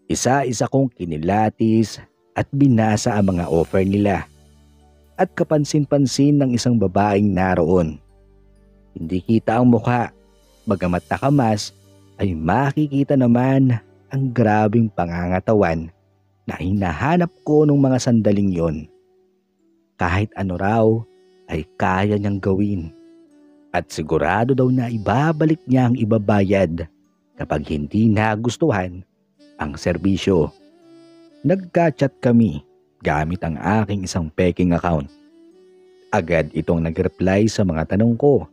Isa-isa kong kinilatis at binasa ang mga offer nila at kapansin-pansin ng isang babaeng naroon. Hindi kita ang mukha, bagamat nakamas ay makikita naman ang grabing pangangatawan na hinahanap ko nung mga sandaling yon. Kahit ano raw ay kaya niyang gawin at sigurado daw na ibabalik niya ang ibabayad kapag hindi nagustuhan ang serbisyo. Nagka-chat kami gamit ang aking isang peking account. Agad itong nag-reply sa mga tanong ko.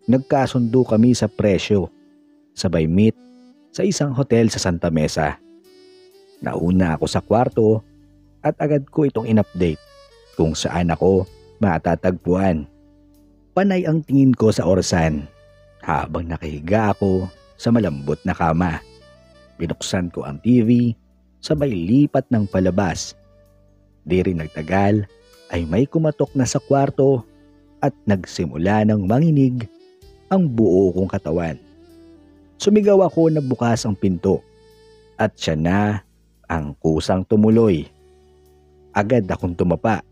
Nagkasundo kami sa presyo. Sabay meet sa isang hotel sa Santa Mesa. Nauna ako sa kwarto at agad ko itong in-update kung saan ako matatagpuan. Panay ang tingin ko sa orasan habang nakahiga ako sa malambot na kama. Binuksan ko ang TV, sabay lipat ng palabas. Di rin nagtagal ay may kumatok na sa kwarto at nagsimula ng manginig ang buo kong katawan. Sumigaw ako na bukas ang pinto at siya na ang kusang tumuloy. Agad akong tumapa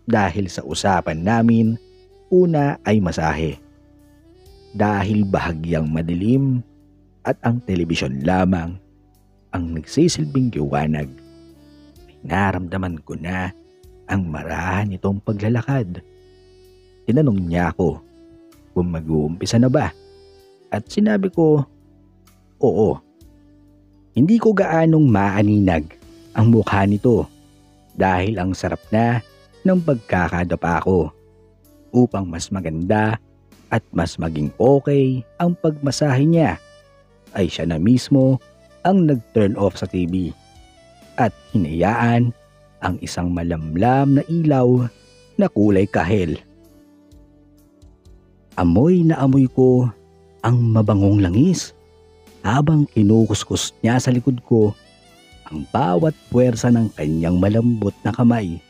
dahil sa usapan namin, una ay masahe. Dahil bahagyang madilim at ang telebisyon lamang ang nagsisilbing liwanag, ay naramdaman ko na ang marahan nitong paglalakad. Tinanong niya ako kung mag-uumpisa na ba at sinabi ko, oo. Hindi ko gaanong maaninag ang mukha nito dahil ang sarap na ng pagkakadapa ko upang mas maganda at mas maging okay ang pagmasahe niya ay siya na mismo ang nag-turn off sa TV at hinayaan ang isang malamlam na ilaw na kulay kahel. Amoy na amoy ko ang mabangong langis habang kinukuskus niya sa likod ko ang bawat puwersa ng kanyang malambot na kamay.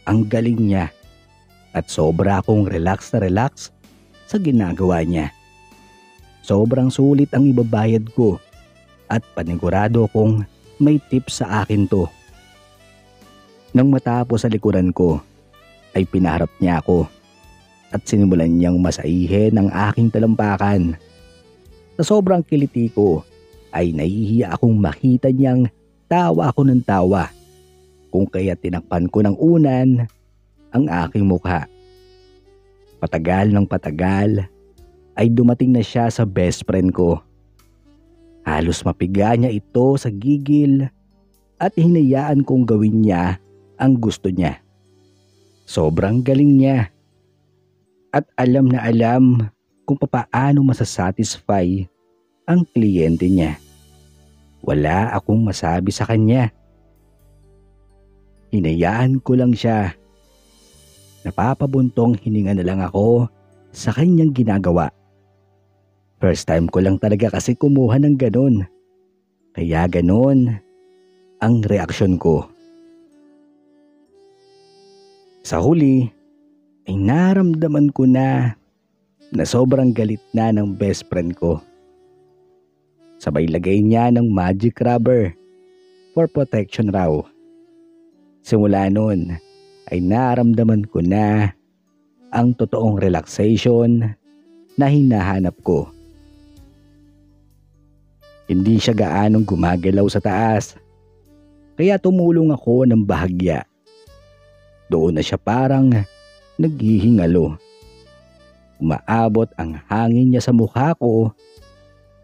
Ang galing niya at sobra akong relax na relax sa ginagawa niya. Sobrang sulit ang ibabayad ko at panigurado kong may tips sa akin to. Nang matapos sa likuran ko, ay pinaharap niya ako at sinimulan niyang masaihin ang aking talampakan. Sa sobrang kiliti ko, ay nahihiya akong makita niyang tawa ako ng tawa, kung kaya tinakpan ko ng unan ang aking mukha. Patagal ng patagal, ay dumating na siya sa best friend ko. Halos mapiga niya ito sa gigil at hinayaan kong gawin niya ang gusto niya. Sobrang galing niya. At alam na alam kung papaano masasatisfy ang kliyente niya. Wala akong masabi sa kanya. Hinayaan ko lang siya. Napapabuntong hininga na lang ako sa kanyang ginagawa. First time ko lang talaga kasi kumuha ng ganon. Kaya ganon ang reaksyon ko. Sa huli, ay naramdaman ko na sobrang galit na ng best friend ko. Sabay lagay niya ng magic rubber for protection raw. Simula noon ay naramdaman ko na ang totoong relaxation na hinahanap ko. Hindi siya gaanong gumagalaw sa taas, kaya tumulong ako ng bahagya. Doon na siya parang naghihingalo. Umaabot ang hangin niya sa mukha ko,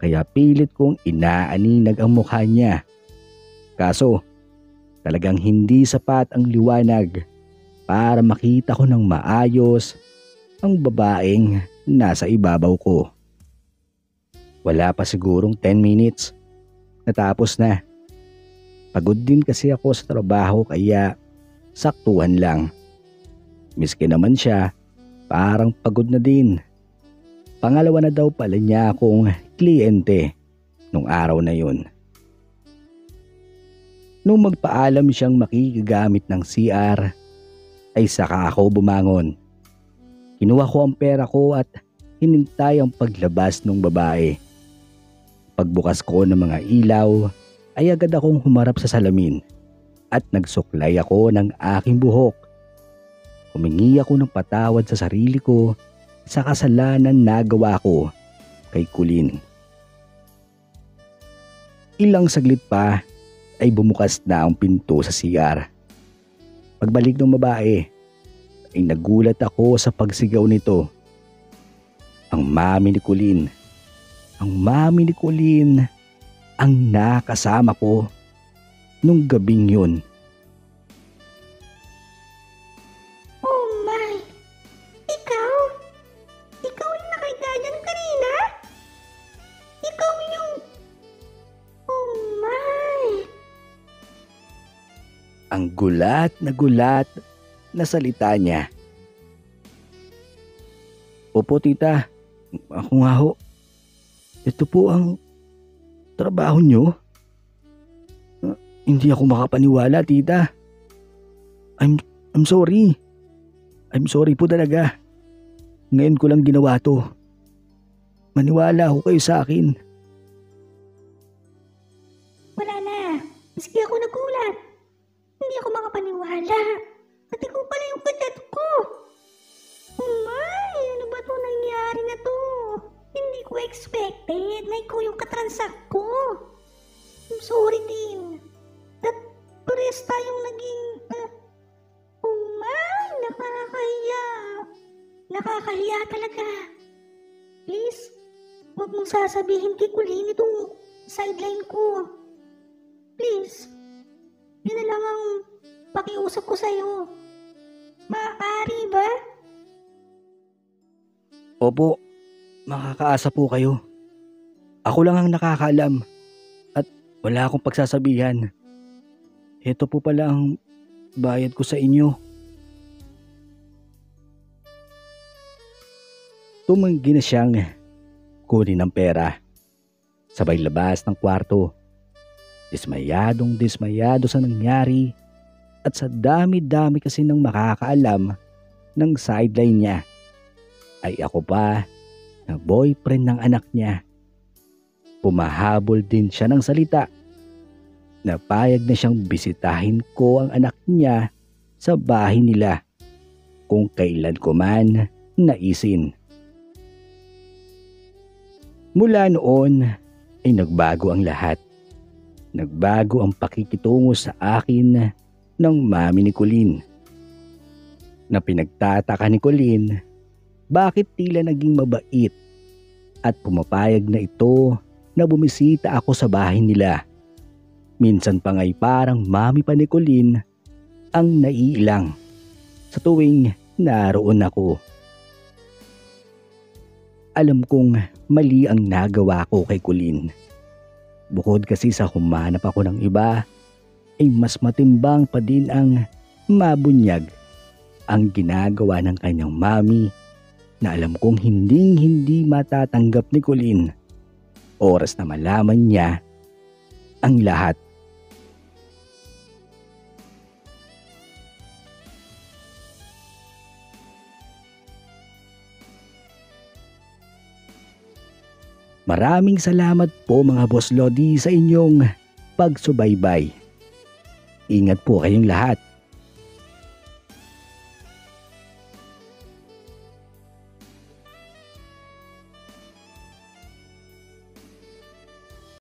kaya pilit kong inaaninag ang mukha niya. Kaso, talagang hindi sapat ang liwanag para makita ko ng maayos ang babaeng nasa ibabaw ko. Wala pa sigurong 10 minutes. Natapos na. Pagod din kasi ako sa trabaho kaya saktuhan lang. Miski naman siya, parang pagod na din. Pangalawa na daw pala niya akong kliyente nung araw na yun. Nung magpaalam siyang makikigamit ng CR, ay saka ako bumangon. Kinuha ko ang pera ko at hinintay ang paglabas ng babae. Pagbukas ko ng mga ilaw, ay agad akong humarap sa salamin at nagsuklay ako ng aking buhok. Humingi ako ng patawad sa sarili ko sa kasalanan na gawa ko kay Colleen. Ilang saglit pa ay bumukas na ang pinto sa CR. Pagbalik ng babae ay nagulat ako sa pagsigaw nito. Ang mami ni Colleen. Ang mami ni Colleen ang nakasama ko nung gabing yun. Oh my! Ikaw? Ikaw yung nakita dyan kanina? Ikaw yung... Oh my! Ang gulat na salita niya. Opo tita, ako nga ho. Ito po ang trabaho nyo? Hindi ako makapaniwala tita. I'm sorry. I'm sorry po talaga. Ngayon ko lang ginawa to. Maniwala ho kayo sa akin. Wala na. Maski ako nagulat. Hindi ako makapaniwala. At ikaw pala yung kadat ko. Oh my! Ano ba to nangyari na to? Hindi ko expected na ikaw yung katransak ko. I'm sorry din. At pares tayong naging... oh my! Nakakahiya. Nakakahiya talaga. Please, huwag mong sasabihin kay Colleen itong sideline ko. Please. Yun na lang ang pakiusap ko sa'yo. Maaari ba? Opo, makakaasa po kayo. Ako lang ang nakakaalam at wala akong pagsasabihan. Ito po pala ang bayad ko sa inyo. Tumanggi na siyang kunin ang pera. Sabay labas ng kwarto. Dismayado sa nangyari at sa dami-dami kasi ng makakaalam ng sideline niya. Ay ako pa na boyfriend ng anak niya. Pumahabol din siya ng salita. Napayag na siyang bisitahin ko ang anak niya sa bahay nila kung kailan ko man naisin. Mula noon ay nagbago ang lahat. Nagbago ang pakikitungo sa akin ng mami ni Colleen. Na pinagtataka ni Colleen bakit tila naging mabait at pumapayag na ito na bumisita ako sa bahay nila. Minsan pa nga'y parang mami pa ni Colleen ang naiilang sa tuwing naroon ako. Alam kong mali ang nagawa ko kay Colleen. Bukod kasi sa humanap ako ng iba, ay mas matimbang pa din ang mabunyag ang ginagawa ng kanyang mami na alam kong hindi matatanggap ni Colleen. Oras na malaman niya ang lahat. Maraming salamat po mga Boss Lodi sa inyong pagsubaybay. Ingat po kayong lahat.